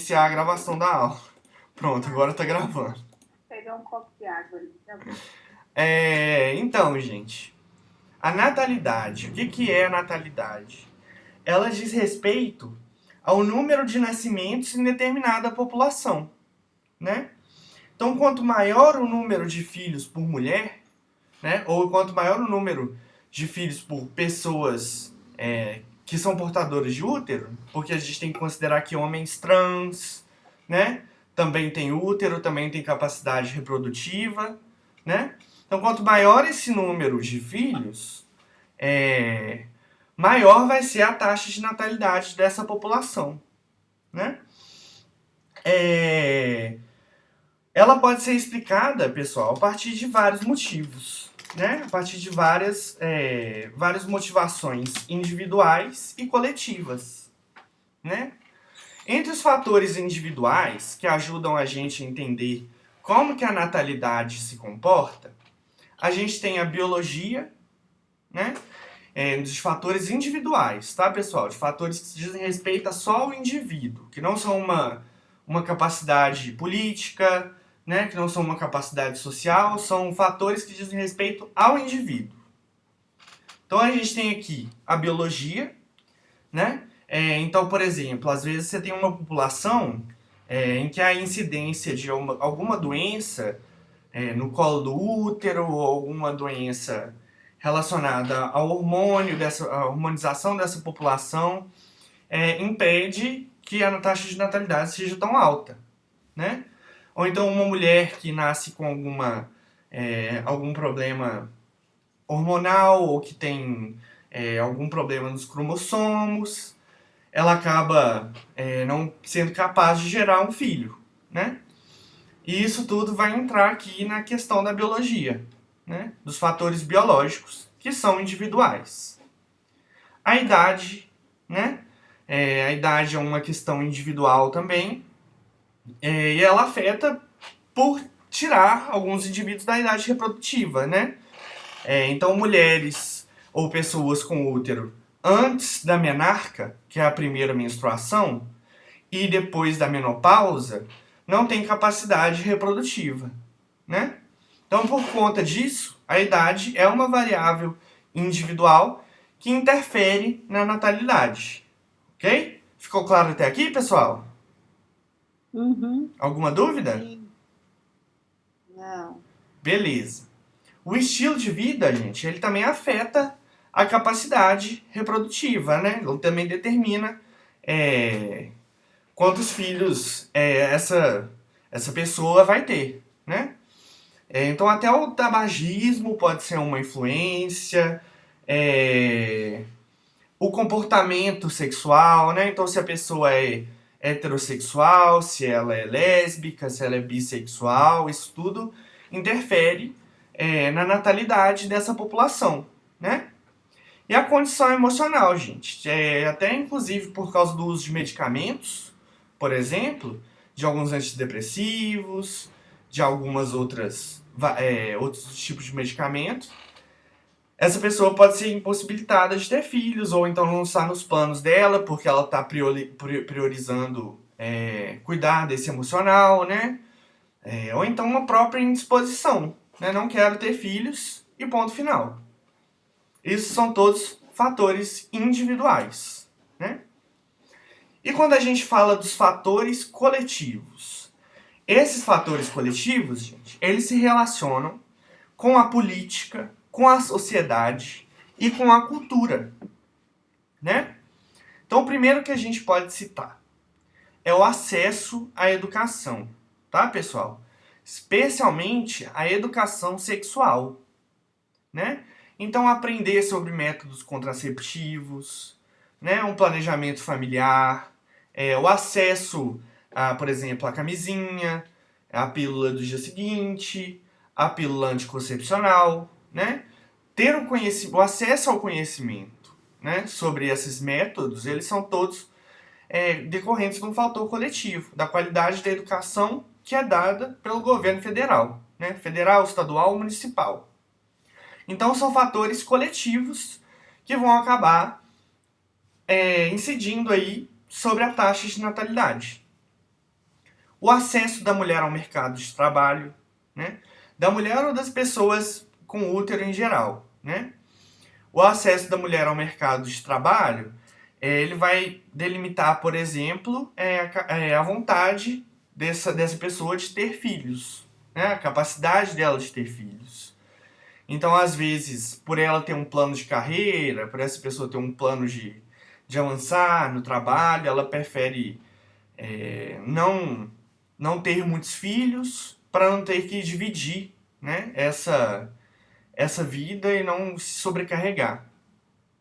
iniciar a gravação da aula. Pronto, agora tá gravando. Vou pegar um copo de água ali, tá bom? Então, gente, a natalidade. O que é a natalidade? Ela diz respeito ao número de nascimentos em determinada população, né? Então, quanto maior o número de filhos por mulher, né? Ou quanto maior o número de filhos por pessoas que são portadoras de útero, porque a gente tem que considerar que homens trans, né? Também tem útero, também tem capacidade reprodutiva, né? Então, quanto maior esse número de filhos, maior vai ser a taxa de natalidade dessa população, né? Ela pode ser explicada, pessoal, a partir de vários motivos, né? A partir de várias motivações individuais e coletivas, né? Entre os fatores individuais que ajudam a gente a entender como que a natalidade se comporta, a gente tem a biologia, né? Dos fatores individuais, tá, pessoal? De fatores que dizem respeito só ao indivíduo, que não são uma capacidade política, né? Que não são uma capacidade social, são fatores que dizem respeito ao indivíduo. Então a gente tem aqui a biologia, né? Então, por exemplo, às vezes você tem uma população em que a incidência de alguma doença no colo do útero ou alguma doença relacionada ao hormônio, a hormonização dessa população, impede que a taxa de natalidade seja tão alta, né? Ou então uma mulher que nasce com algum problema hormonal ou que tem algum problema nos cromossomos, ela acaba não sendo capaz de gerar um filho, né? E isso tudo vai entrar aqui na questão da biologia, né? Dos fatores biológicos que são individuais. A idade, né? A idade é uma questão individual também, e ela afeta por tirar alguns indivíduos da idade reprodutiva, né? Então, mulheres ou pessoas com útero antes da menarca, que é a primeira menstruação, e depois da menopausa, não têm capacidade reprodutiva, né? Então, por conta disso, a idade é uma variável individual que interfere na natalidade, ok? Ficou claro até aqui, pessoal? Uhum. Alguma dúvida? Sim. Não. Beleza. O estilo de vida, gente, ele também afeta a capacidade reprodutiva, né? Ele também determina quantos filhos essa pessoa vai ter, né? Então até o tabagismo pode ser uma influência, o comportamento sexual, né? Então se a pessoa é heterossexual, se ela é lésbica, se ela é bissexual, isso tudo interfere na natalidade dessa população, né? E a condição emocional, gente, até inclusive por causa do uso de medicamentos, por exemplo, de alguns antidepressivos, de algumas outros tipos de medicamentos, essa pessoa pode ser impossibilitada de ter filhos, ou então não está nos planos dela, porque ela está priorizando cuidar desse emocional, né? Ou então uma própria indisposição, né? Não quero ter filhos e ponto final. Isso são todos fatores individuais, né? E quando a gente fala dos fatores coletivos, esses fatores coletivos, gente, eles se relacionam com a política, com a sociedade e com a cultura, né? Então, o primeiro que a gente pode citar é o acesso à educação, tá, pessoal? Especialmente a educação sexual, né? Então, aprender sobre métodos contraceptivos, né? Um planejamento familiar, o acesso, por exemplo, à camisinha, a pílula do dia seguinte, a pílula anticoncepcional, né? Ter o acesso ao conhecimento, né, sobre esses métodos, eles são todos decorrentes de um fator coletivo, da qualidade da educação que é dada pelo governo federal, né? Federal, estadual, municipal. Então são fatores coletivos que vão acabar incidindo aí sobre a taxa de natalidade, o acesso da mulher ao mercado de trabalho, né? Da mulher ou das pessoas com útero em geral, né? O acesso da mulher ao mercado de trabalho, ele vai delimitar, por exemplo, a vontade dessa pessoa de ter filhos, né? A capacidade dela de ter filhos. Então, às vezes, por ela ter um plano de carreira, por essa pessoa ter um plano de avançar no trabalho, ela prefere não ter muitos filhos para não ter que dividir, né, essa vida e não se sobrecarregar,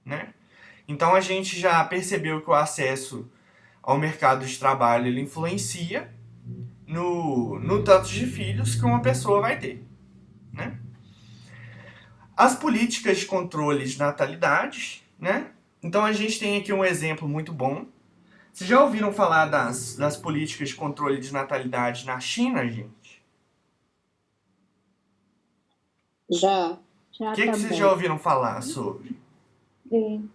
né? Então a gente já percebeu que o acesso ao mercado de trabalho ele influencia no tanto de filhos que uma pessoa vai ter, né? As políticas de controle de natalidade, né? Então a gente tem aqui um exemplo muito bom. Vocês já ouviram falar das políticas de controle de natalidade na China, gente? Já. O Já que vocês já também. ouviram falar sobre? Sim.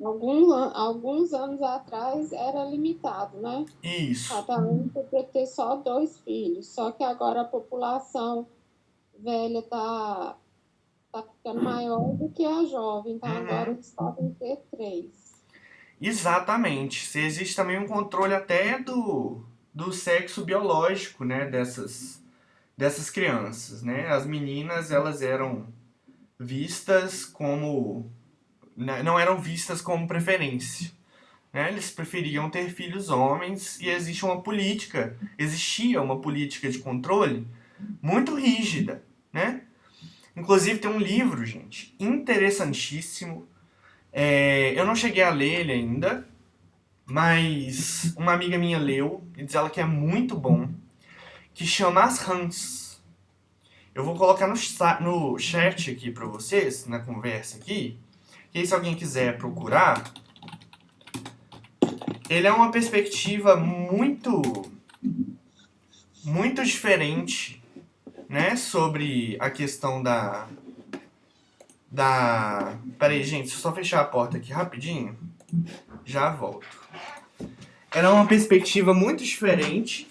Alguns anos atrás era limitado, né? Isso. Cada um podia ter só 2 filhos. Só que agora a população velha tá ficando maior do que a jovem. Então agora Uhum. eles podem ter 3. Exatamente. Se existe também um controle até do sexo biológico, né, dessas crianças, né? As meninas, elas eram vistas como não eram vistas como preferência, né? Eles preferiam ter filhos homens e existia uma política de controle muito rígida, né? Inclusive tem um livro, gente, interessantíssimo. Eu não cheguei a ler ele ainda, mas uma amiga minha leu e diz ela que é muito bom, que chama As Rãs. Eu vou colocar no chat aqui para vocês, na conversa aqui, que aí se alguém quiser procurar, ele é uma perspectiva muito diferente, né, sobre a questão Peraí, gente, deixa eu só fechar a porta aqui rapidinho. Já volto. Ela é uma perspectiva muito diferente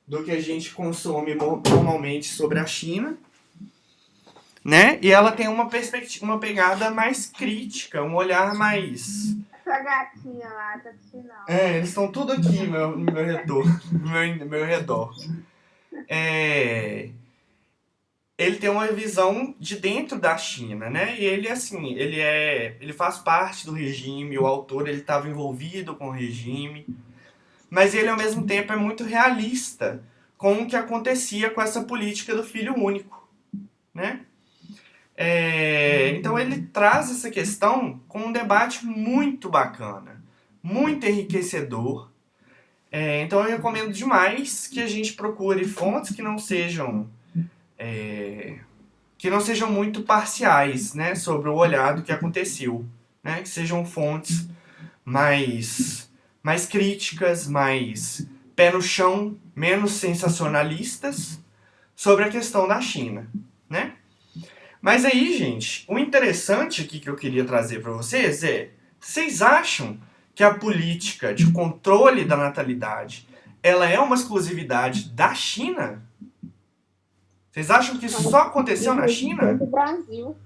do que a gente consome normalmente sobre a China, né? E ela tem uma pegada mais crítica, um olhar mais... Essa gatinha lá tá assistindo. Eles estão tudo aqui no meu redor. No meu redor. Ele tem uma visão de dentro da China, né? E ele, assim, ele faz parte do regime, o autor, ele estava envolvido com o regime, mas ele, ao mesmo tempo, é muito realista com o que acontecia com essa política do filho único, né? Então ele traz essa questão com um debate muito bacana, muito enriquecedor. Então eu recomendo demais que a gente procure fontes que não sejam muito parciais, né, sobre o olhar do que aconteceu, né, que sejam fontes mais críticas, mais pé no chão, menos sensacionalistas sobre a questão da China, né? Mas aí, gente, o interessante aqui que eu queria trazer para vocês vocês acham que a política de controle da natalidade ela é uma exclusividade da China? Vocês acham que isso só aconteceu na China? No Brasil.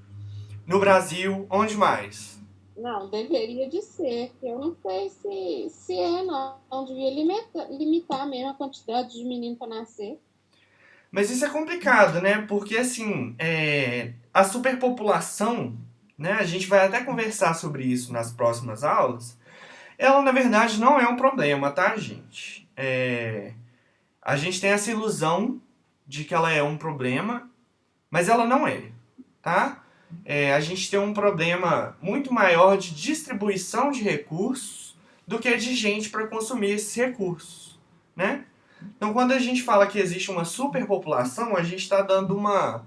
No Brasil, onde mais? Não, deveria de ser. Eu não sei se é, não. Não devia limitar mesmo a quantidade de menino para nascer. Mas isso é complicado, né? Porque, assim, a superpopulação, né? A gente vai até conversar sobre isso nas próximas aulas. Ela, na verdade, não é um problema, tá, gente? A gente tem essa ilusão de que ela é um problema, mas ela não é, tá? A gente tem um problema muito maior de distribuição de recursos do que de gente para consumir esses recursos, né? Então, quando a gente fala que existe uma superpopulação, a gente está dando uma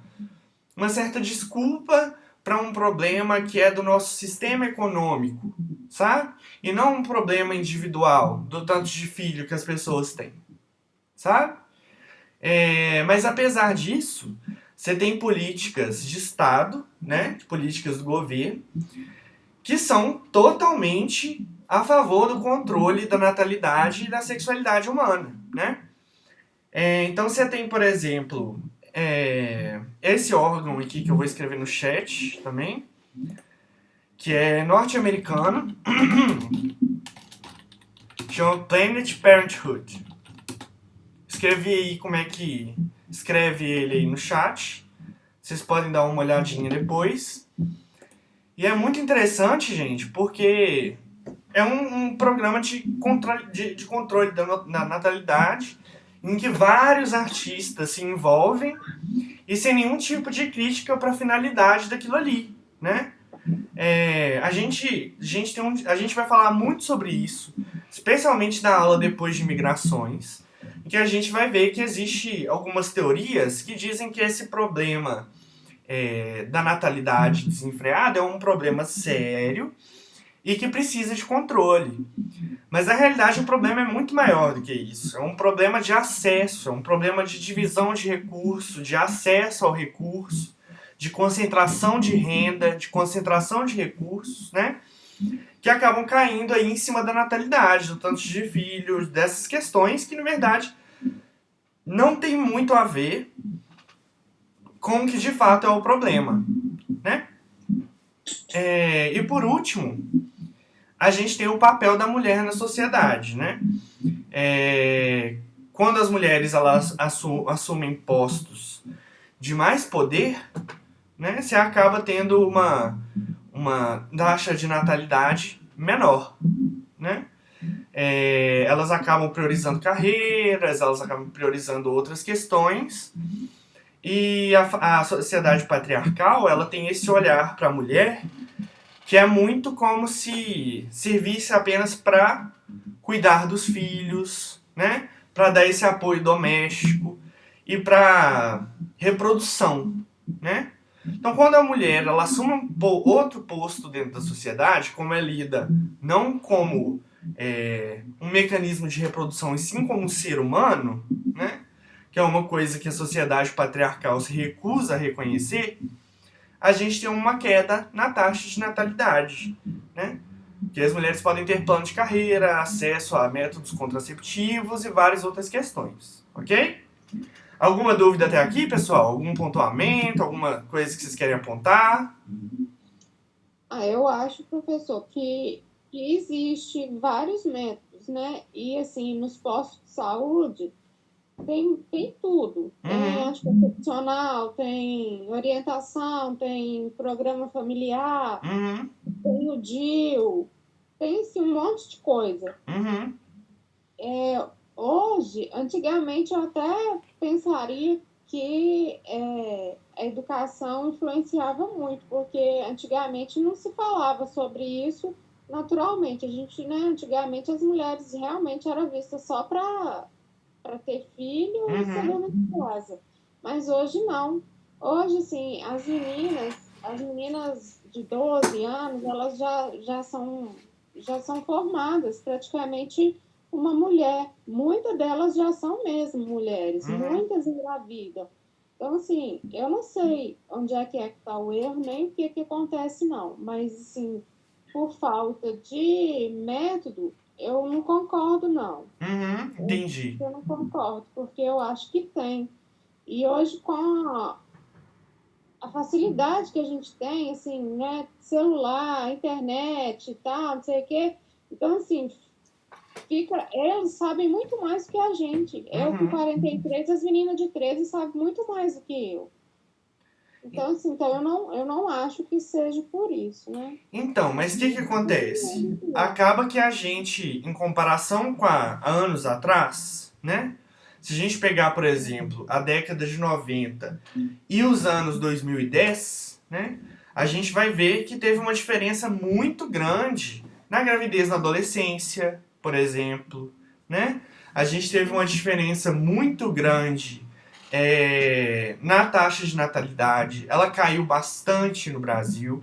certa desculpa para um problema que é do nosso sistema econômico, sabe? E não um problema individual, do tanto de filho que as pessoas têm, sabe? Mas apesar disso, você tem políticas de Estado, né? Políticas do governo, que são totalmente a favor do controle da natalidade e da sexualidade humana, né? Então você tem, por exemplo, esse órgão aqui que eu vou escrever no chat também, que é norte-americano, chama Planned Parenthood. Escrevi aí como é que escreve ele aí no chat. Vocês podem dar uma olhadinha depois. E é muito interessante, gente, porque é um programa de controle da natalidade em que vários artistas se envolvem e sem nenhum tipo de crítica para a finalidade daquilo ali, né? A gente vai falar muito sobre isso, especialmente na aula depois de migrações, em que a gente vai ver que existe algumas teorias que dizem que esse problema da natalidade desenfreada é um problema sério e que precisa de controle. Mas na realidade o problema é muito maior do que isso. É um problema de acesso, é um problema de divisão de recurso, de acesso ao recurso, de concentração de renda, de concentração de recursos, né? Que acabam caindo aí em cima da natalidade, do tanto de filhos, dessas questões que, na verdade, não tem muito a ver com o que de fato é o problema, né? E por último, a gente tem o papel da mulher na sociedade, né? Quando as mulheres elas assumem postos de mais poder, né, você acaba tendo uma taxa de natalidade menor, né? Elas acabam priorizando carreiras, elas acabam priorizando outras questões, e a sociedade patriarcal ela tem esse olhar para a mulher que é muito como se servisse apenas para cuidar dos filhos, né? Para dar esse apoio doméstico e para reprodução, né? Então, quando a mulher ela assume outro posto dentro da sociedade, como é lida não como um mecanismo de reprodução, e sim como um ser humano, né? Que é uma coisa que a sociedade patriarcal se recusa a reconhecer, a gente tem uma queda na taxa de natalidade, né? Que as mulheres podem ter plano de carreira, acesso a métodos contraceptivos e várias outras questões, ok? Alguma dúvida até aqui, pessoal? Algum pontuamento, alguma coisa que vocês querem apontar? Eu acho, professor, que existe vários métodos, né? E assim, nos postos de saúde tem tudo. Tem anticoncepcional, tem orientação, tem programa familiar, tem o DIU, tem assim, um monte de coisa. Hoje, antigamente eu até pensaria que a educação influenciava muito, porque antigamente não se falava sobre isso naturalmente. A gente, né, antigamente as mulheres realmente eram vistas só para ter filho e ser dona de casa. Mas hoje não. Hoje, assim, as meninas de 12 anos, elas já são formadas praticamente uma mulher. Muitas delas já são mesmo mulheres, muitas engravidam. Então, assim, eu não sei onde é que está o erro, nem o que acontece, não. Mas, assim, por falta de método, eu não concordo, não. Entendi. Eu não concordo, porque eu acho que tem. E hoje, com a facilidade que a gente tem, assim, né, celular, internet e tal, não sei o quê, então, assim, eles sabem muito mais que a gente. Eu com 43, as meninas de 13 sabem muito mais do que eu. Então, assim, eu não acho que seja por isso, né? Então, mas o que acontece? Acaba que a gente, em comparação com há anos atrás, né? Se a gente pegar, por exemplo, a década de 90 e os anos 2010, né? A gente vai ver que teve uma diferença muito grande na gravidez na adolescência, por exemplo, né? A gente teve uma diferença muito grande na taxa de natalidade. Ela caiu bastante no Brasil.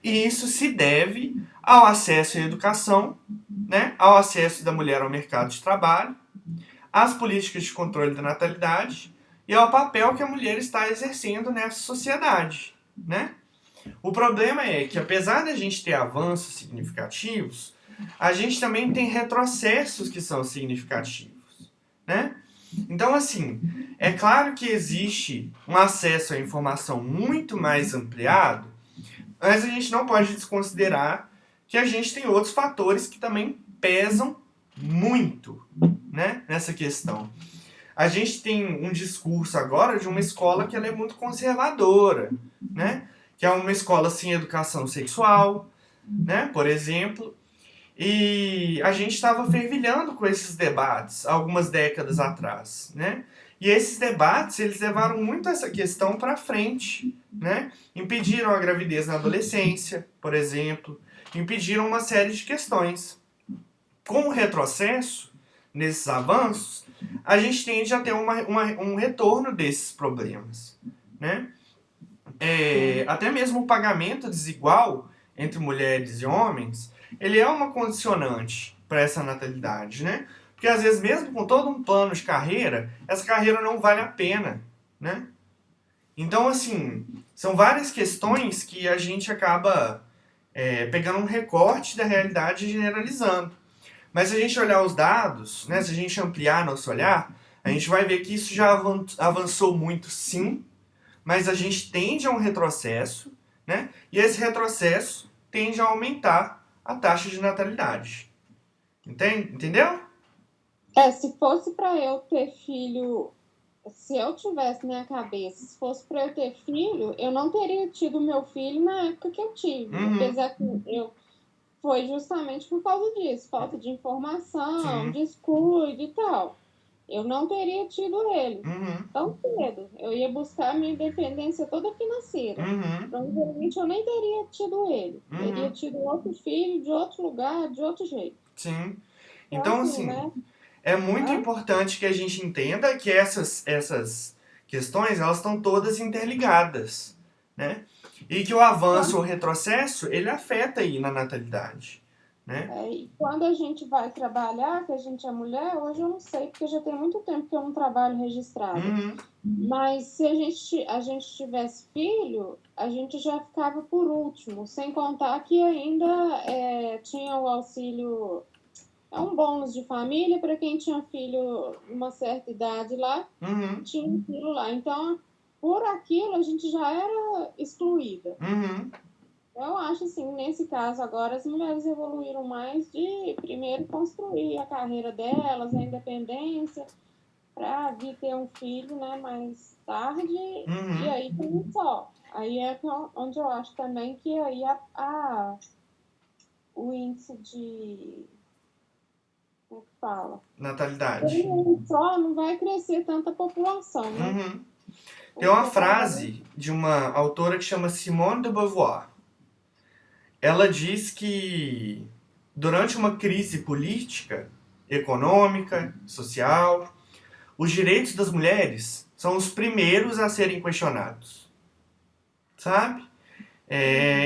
E isso se deve ao acesso à educação, né? Ao acesso da mulher ao mercado de trabalho, às políticas de controle da natalidade e ao papel que a mulher está exercendo nessa sociedade, né? O problema é que, apesar da gente ter avanços significativos, a gente também tem retrocessos que são significativos, né? Então, assim, é claro que existe um acesso à informação muito mais ampliado, mas a gente não pode desconsiderar que a gente tem outros fatores que também pesam muito, né, nessa questão. A gente tem um discurso agora de uma escola que ela é muito conservadora, né? Que é uma escola sem educação sexual, né, por exemplo. E a gente estava fervilhando com esses debates algumas décadas atrás, né? E esses debates, eles levaram muito essa questão para frente, né? Impediram a gravidez na adolescência, por exemplo, impediram uma série de questões. Com o retrocesso nesses avanços, a gente tende a ter um retorno desses problemas, né? Até mesmo o pagamento desigual entre mulheres e homens, ele é uma condicionante para essa natalidade, né? Porque às vezes mesmo com todo um plano de carreira, essa carreira não vale a pena, né? Então, assim, são várias questões que a gente acaba pegando um recorte da realidade e generalizando. Mas se a gente olhar os dados, né, se a gente ampliar nosso olhar, a gente vai ver que isso já avançou muito, sim, mas a gente tende a um retrocesso, né? E esse retrocesso tende a aumentar a taxa de natalidade. Entendeu? Se fosse para eu ter filho, se eu tivesse na minha cabeça, se fosse para eu ter filho, eu não teria tido meu filho na época que eu tive. Apesar que foi justamente por causa disso, falta de informação, Sim. descuido e tal. Eu não teria tido ele tão cedo. Eu ia buscar a minha independência toda financeira. Provavelmente eu nem teria tido ele. Teria tido outro filho de outro lugar, de outro jeito. Sim. Então, assim, né? é muito importante que a gente entenda que essas questões, elas estão todas interligadas, né? E que o avanço ou retrocesso, ele afeta aí na natalidade, né? E quando a gente vai trabalhar, que a gente é mulher, hoje eu não sei, porque já tem muito tempo que eu não trabalho registrado. Mas se a gente tivesse filho, a gente já ficava por último, sem contar que ainda tinha o auxílio, um bônus de família para quem tinha filho uma certa idade lá, tinha um filho lá. Então, por aquilo, a gente já era excluída. Eu acho assim, nesse caso agora, as mulheres evoluíram mais de primeiro construir a carreira delas, a independência, para vir ter um filho, né, mais tarde, e aí tem só. Aí é onde eu acho também que aí o índice de... Como é que fala? Natalidade. Só não vai crescer tanta população, né? Tem uma frase de uma autora que chama Simone de Beauvoir. Ela diz que durante uma crise política, econômica, social, os direitos das mulheres são os primeiros a serem questionados. Sabe?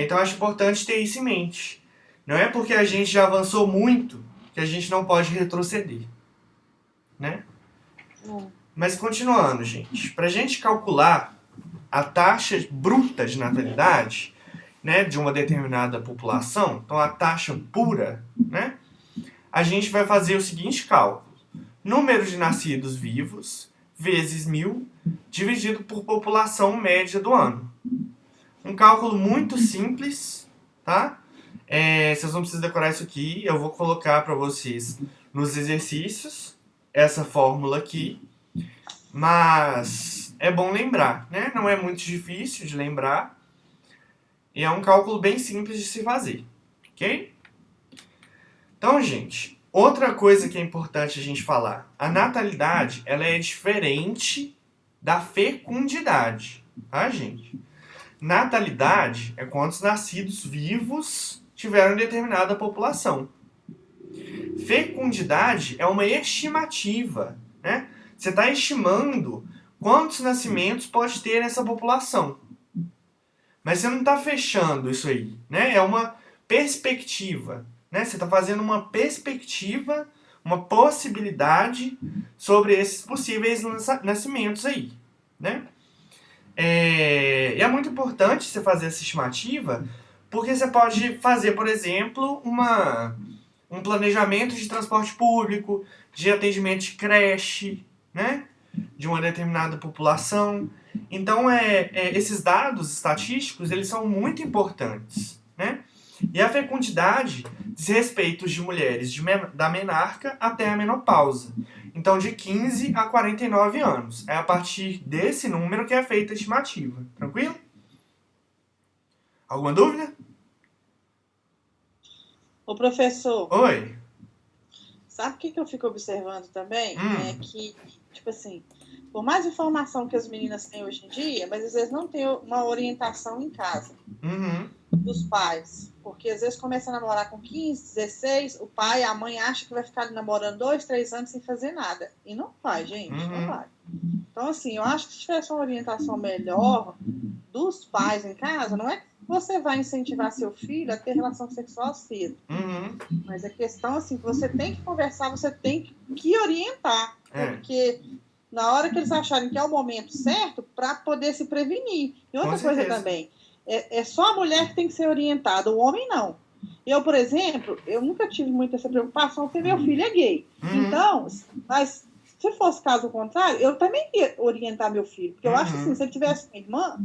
Então acho importante ter isso em mente. Não é porque a gente já avançou muito que a gente não pode retroceder. Né? Mas continuando, gente. Pra gente calcular a taxa bruta de natalidade, né, de uma determinada população, então a taxa pura, né, a gente vai fazer o seguinte cálculo. Número de nascidos vivos vezes 1000 dividido por população média do ano. Um cálculo muito simples, tá? Vocês não precisam decorar isso aqui, eu vou colocar para vocês nos exercícios essa fórmula aqui, mas é bom lembrar, né? Não é muito difícil de lembrar. E é um cálculo bem simples de se fazer, ok? Então, gente, outra coisa que é importante a gente falar. A natalidade, ela é diferente da fecundidade, tá, gente? Natalidade é quantos nascidos vivos tiveram determinada população. Fecundidade é uma estimativa, né? Você está estimando quantos nascimentos pode ter nessa população. Mas você não está fechando isso aí, né? É uma perspectiva, né? Você está fazendo uma perspectiva, uma possibilidade sobre esses possíveis nascimentos aí, né? E é muito importante você fazer essa estimativa, porque você pode fazer, por exemplo, um planejamento de transporte público, de atendimento de creche, né? De uma determinada população. Então, esses dados estatísticos, eles são muito importantes, né? E a fecundidade diz respeito de mulheres da menarca até a menopausa. Então, de 15 a 49 anos. É a partir desse número que é feita a estimativa. Tranquilo? Alguma dúvida? Ô, professor, Oi. sabe o que eu fico observando também? É Hum. que, tipo assim, por mais informação que as meninas têm hoje em dia, mas às vezes não tem uma orientação em casa Uhum. dos pais. Porque às vezes começa a namorar com 15, 16, o pai, a mãe acha que vai ficar namorando 2, 3 anos sem fazer nada. E não vai, gente, não Uhum. vai. Então, assim, eu acho que se tivesse uma orientação melhor dos pais em casa, não é que você vai incentivar seu filho a ter relação sexual cedo. Uhum. Mas a questão, assim, que você tem que conversar, você tem que orientar. Porque na hora que eles acharem que é o momento certo, para poder se prevenir. E outra coisa também, é só a mulher que tem que ser orientada, o homem não. Eu, por exemplo, eu nunca tive muita essa preocupação porque meu filho é gay. Então, mas se fosse caso contrário, eu também ia orientar meu filho. Porque eu acho assim, se ele tivesse uma irmã,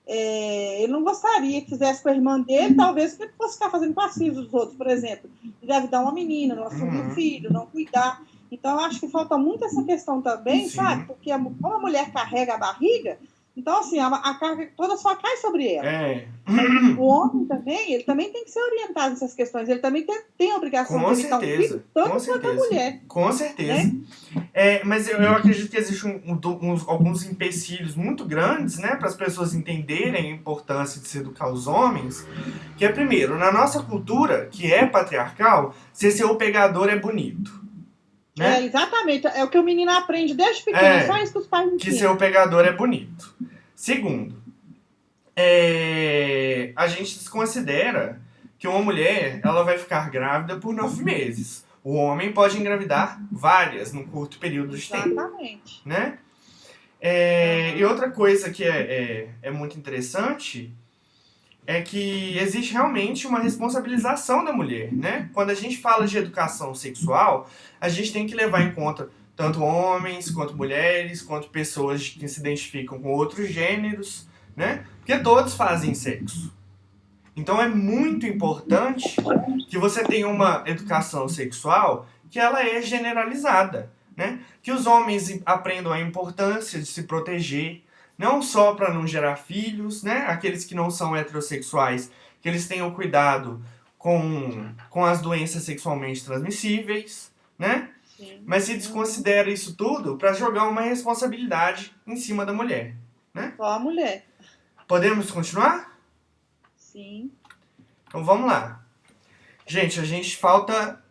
ele não gostaria que fizesse com a irmã dele, talvez que ele fosse ficar fazendo com as filhas dos outros, por exemplo. Engravidar uma menina, não assumir o filho, não cuidar. Então, eu acho que falta muito essa questão também, sabe? Porque como a mulher carrega a barriga, então, assim, a carga toda só cai sobre ela. O homem também, ele também tem que ser orientado nessas questões. Ele também tem a obrigação de orientar o filho, tanto quanto a mulher. Com certeza. Né? Mas eu acredito que existem alguns empecilhos muito grandes, né, para as pessoas entenderem a importância de se educar os homens. Que é, primeiro, na nossa cultura, que é patriarcal, ser o pegador é bonito. Né? Exatamente. É o que o menino aprende desde pequeno. É só isso que os pais ensinam. Que ser o pegador é bonito. Segundo, a gente desconsidera que uma mulher ela vai ficar grávida por 9 meses. O homem pode engravidar várias num curto período de tempo. Exatamente. Né? E outra coisa que é muito interessante é que existe realmente uma responsabilização da mulher. Né? Quando a gente fala de educação sexual, a gente tem que levar em conta tanto homens, quanto mulheres, quanto pessoas que se identificam com outros gêneros, né? Porque todos fazem sexo. Então é muito importante que você tenha uma educação sexual que ela é generalizada, né? Que os homens aprendam a importância de se proteger, não só para não gerar filhos, né? Aqueles que não são heterossexuais, que eles tenham cuidado com as doenças sexualmente transmissíveis, né? Sim. Mas se desconsidera isso tudo para jogar uma responsabilidade em cima da mulher, né? Só a mulher. Podemos continuar? Sim. Então vamos lá. Gente, a gente falta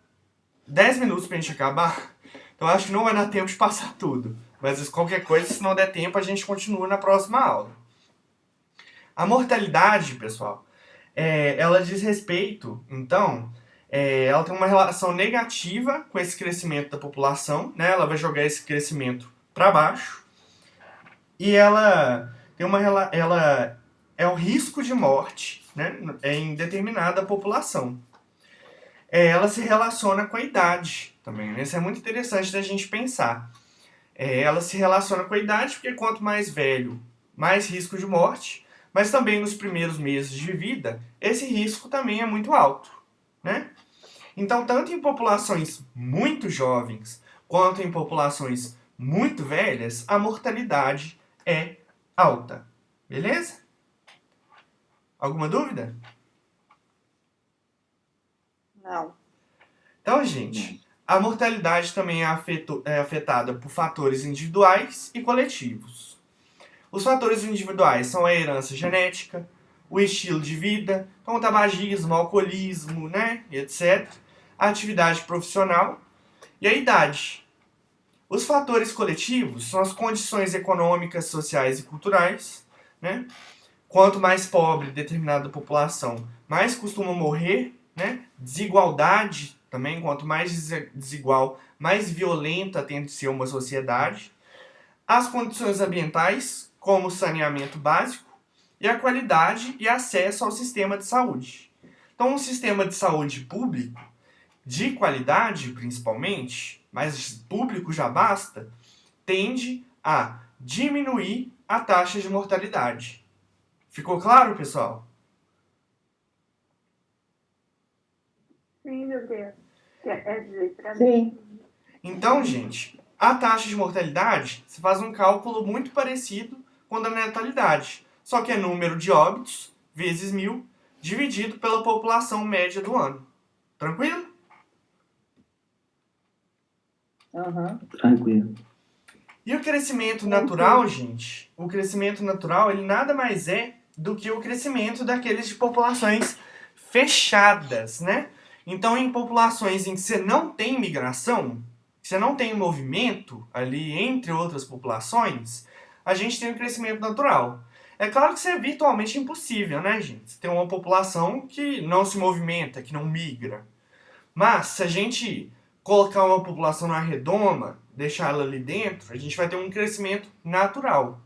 10 minutos pra gente acabar. Então acho que não vai dar tempo de passar tudo. Mas qualquer coisa, se não der tempo, a gente continua na próxima aula. A mortalidade, pessoal, ela diz respeito, então, ela tem uma relação negativa com esse crescimento da população, né? Ela vai jogar esse crescimento para baixo. E ela tem ela é o risco de morte, né, em determinada população. Ela se relaciona com a idade também, né? Isso é muito interessante da gente pensar. Ela se relaciona com a idade porque quanto mais velho, mais risco de morte, mas também nos primeiros meses de vida, esse risco também é muito alto, né? Então, tanto em populações muito jovens quanto em populações muito velhas, a mortalidade é alta. Beleza? Alguma dúvida? Não. Então, gente, a mortalidade também é afetada por fatores individuais e coletivos. Os fatores individuais são a herança genética, o estilo de vida, então o tabagismo, o alcoolismo, né, etc. A atividade profissional e a idade. Os fatores coletivos são as condições econômicas, sociais e culturais, né? Quanto mais pobre determinada população, mais costuma morrer, né? Desigualdade também, quanto mais desigual, mais violenta tende a ser uma sociedade. As condições ambientais, como o saneamento básico, e a qualidade e acesso ao sistema de saúde. Então, um sistema de saúde público de qualidade, principalmente, mas público já basta, tende a diminuir a taxa de mortalidade. Ficou claro, pessoal? Sim, meu Deus. Quer dizer, para mim. Sim. Então, gente, a taxa de mortalidade, se faz um cálculo muito parecido com a da natalidade. Só que é número de óbitos vezes 1.000 dividido pela população média do ano. Tranquilo? Uhum. Tranquilo. E o crescimento natural, gente, o crescimento natural, ele nada mais é do que o crescimento daqueles de populações fechadas, né? Então, em populações em que você não tem migração, você não tem movimento ali entre outras populações, a gente tem um crescimento natural. É claro que isso é virtualmente impossível, né, gente? Você tem uma população que não se movimenta, que não migra. Mas, se a gente colocar uma população numa redoma, deixar ela ali dentro, a gente vai ter um crescimento natural.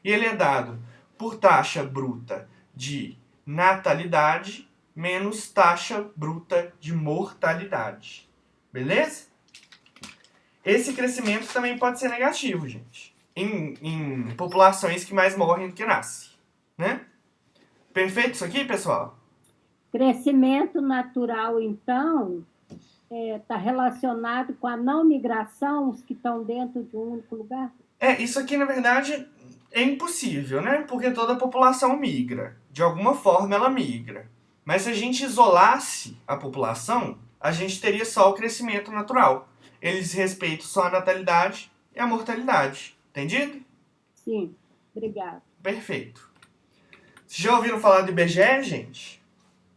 E ele é dado por taxa bruta de natalidade menos taxa bruta de mortalidade. Beleza? Esse crescimento também pode ser negativo, gente. Em populações que mais morrem do que nascem. Né? Perfeito isso aqui, pessoal? Crescimento natural, então, está relacionado com a não migração, os que estão dentro de um único lugar? Isso aqui, na verdade, é impossível, né? Porque toda a população migra. De alguma forma, ela migra. Mas se a gente isolasse a população, a gente teria só o crescimento natural. Eles respeitam só a natalidade e a mortalidade. Entendido? Sim, obrigada. Perfeito. Vocês já ouviram falar do IBGE, gente?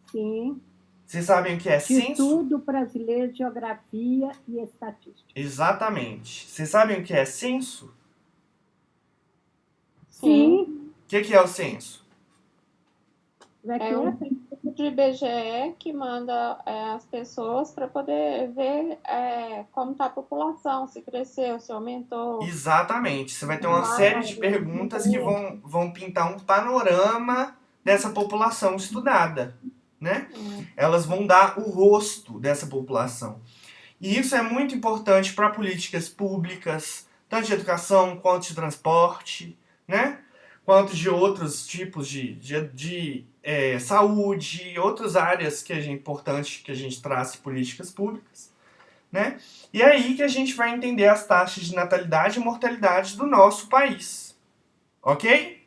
Sim. Vocês sabem o que é censo? Instituto Brasileiro de Geografia e Estatística. Exatamente. Vocês sabem o que é censo? Sim. O que é o censo? É um instituto de IBGE que manda as pessoas para poder ver como está a população, se cresceu, se aumentou. Exatamente. Você vai ter uma série de perguntas que vão pintar um panorama dessa população estudada, né? Elas vão dar o rosto dessa população. E isso é muito importante para políticas públicas, tanto de educação quanto de transporte, né? Quanto de outros tipos de saúde, outras áreas que é importante que a gente trace políticas públicas, né? E é aí que a gente vai entender as taxas de natalidade e mortalidade do nosso país. Ok?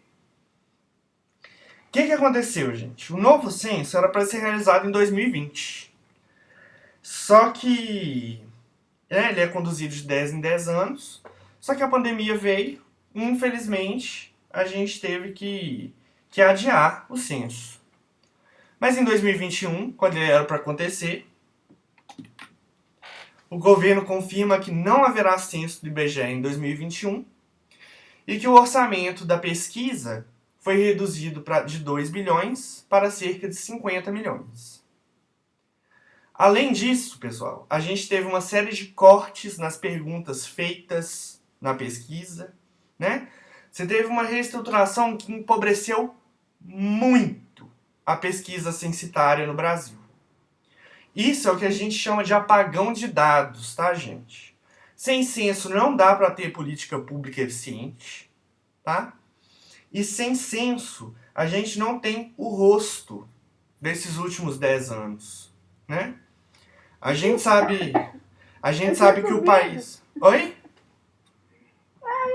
O que aconteceu, gente? O novo censo era para ser realizado em 2020. Só que ele é conduzido de 10 em 10 anos. Só que a pandemia veio e, infelizmente, a gente teve que adiar o censo. Mas em 2021, quando ele era para acontecer, o governo confirma que não haverá censo do IBGE em 2021 e que o orçamento da pesquisa foi reduzido de 2 bilhões para cerca de 50 milhões. Além disso, pessoal, a gente teve uma série de cortes nas perguntas feitas na pesquisa, né? Você teve uma reestruturação que empobreceu muito a pesquisa censitária no Brasil. Isso é o que a gente chama de apagão de dados, tá, gente? Sem censo não dá para ter política pública eficiente, tá? E sem censo a gente não tem o rosto desses últimos 10 anos, né? A gente sabe que o país... Oi?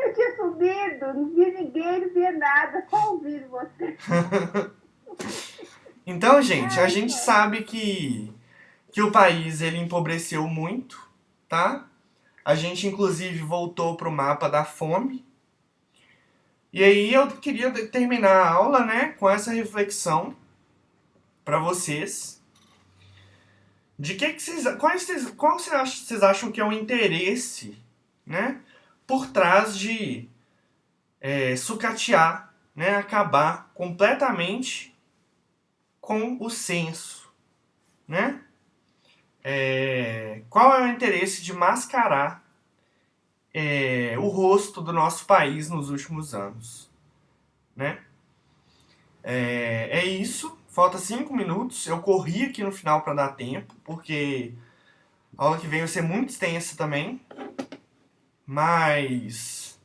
Eu tinha subido, não vi ninguém, não vi nada, só ouvindo você. Então, gente, a gente sabe que o país ele empobreceu muito, tá? A gente, inclusive, voltou para o mapa da fome. E aí eu queria terminar a aula, né, com essa reflexão para vocês. De qual vocês acham que é o interesse, né, por trás de sucatear, né, acabar completamente com o censo, né? Qual é o interesse de mascarar o rosto do nosso país nos últimos anos, né? É isso. Falta 5 minutos. Eu corri aqui no final para dar tempo, porque A aula que vem vai ser muito extensa também. Mas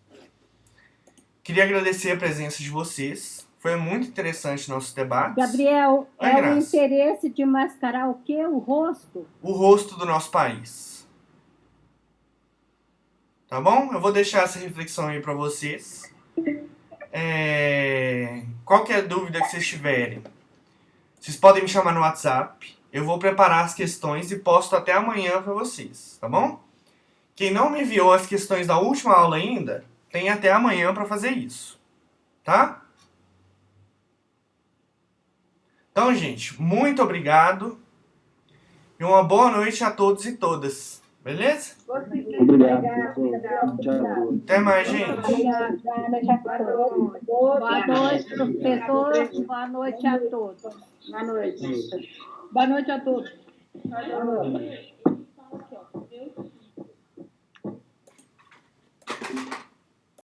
queria agradecer a presença de vocês. Foi muito interessante nosso debate. Gabriel, Oi, é o Graça. interesse de mascarar o quê? O rosto? O rosto do nosso país. Tá bom? Eu vou deixar essa reflexão aí para vocês. Qualquer dúvida que vocês tiverem, vocês podem me chamar no WhatsApp. Eu vou preparar as questões e posto até amanhã para vocês, tá bom? Quem não me enviou as questões da última aula ainda, tem até amanhã para fazer isso, tá? Então, gente, muito obrigado e uma boa noite a todos e todas, beleza? Obrigado, professor. Tchau. Até mais, gente. Obrigada. Boa noite, professor. Boa noite a todos. Boa noite. Boa noite a todos. Boa noite.